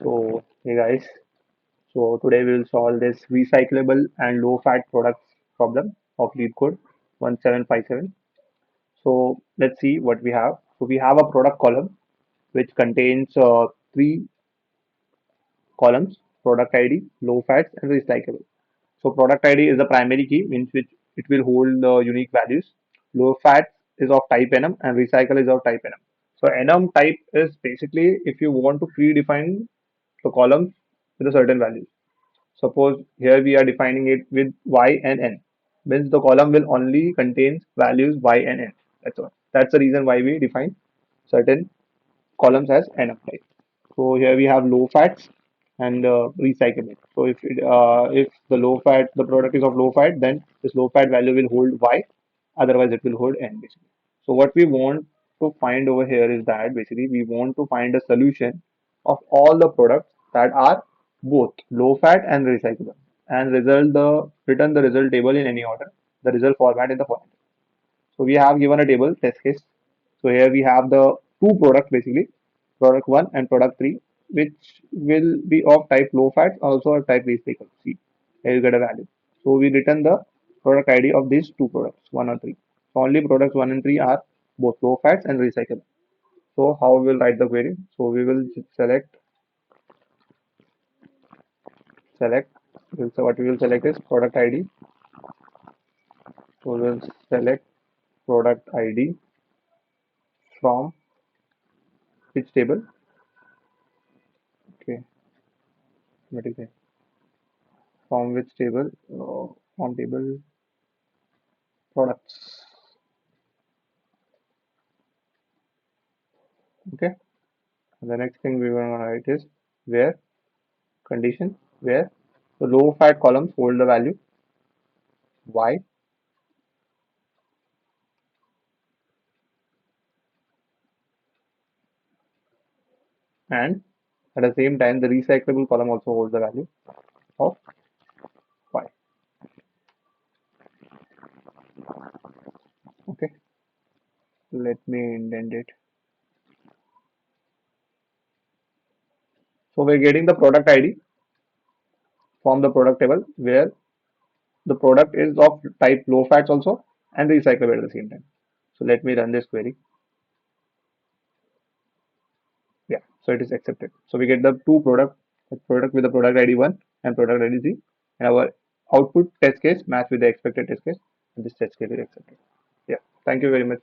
So, hey guys, so today we will solve this recyclable and low fat products problem of LeetCode 1757. So, let's see what we have. So, we have a product column which contains three columns: product ID, low fats, and recyclable. So, product ID is the primary key, means which it will hold the unique values. Low fat is of type NM and recycle is of type NM. So, NM type is basically if you want to predefine the columns with a certain value. Suppose here we are defining it with y and n. Means the column will only contain values y and n. That's all. That's the reason why we define certain columns as n of type. So here we have low fats and recyclable. So if the low fat the product is of low fat, then this low fat value will hold y. Otherwise, it will hold n basically. So what we want to find over here is that basically we want to find a solution of all the products that are both low fat and recyclable, and return the result table in any order. The result format in the format. So we have given a table test case. So here we have the two products basically, product 1 and product 3, which will be of type low fat, also of type recyclable. See, here you get a value. So we return the product ID of these two products, 1 or 3. So only products 1 and 3 are both low fats and recyclable. So how we will write the query? So we will select. So what we will select is product ID. So we will select product ID from which table? Okay, what is it? From which table? From table products. Okay. And the next thing we want to write is where condition where the low fat columns hold the value y, and at the same time the recyclable column also holds the value of y. Okay. Let me indent it. So we're getting the product ID from the product table where the product is of type low fats also and recyclable at the same time. So let me run this query. Yeah, so it is accepted. So we get the two product with the product ID 1 and product ID 3, and our output test case match with the expected test case, and this test case is accepted. Yeah, thank you very much.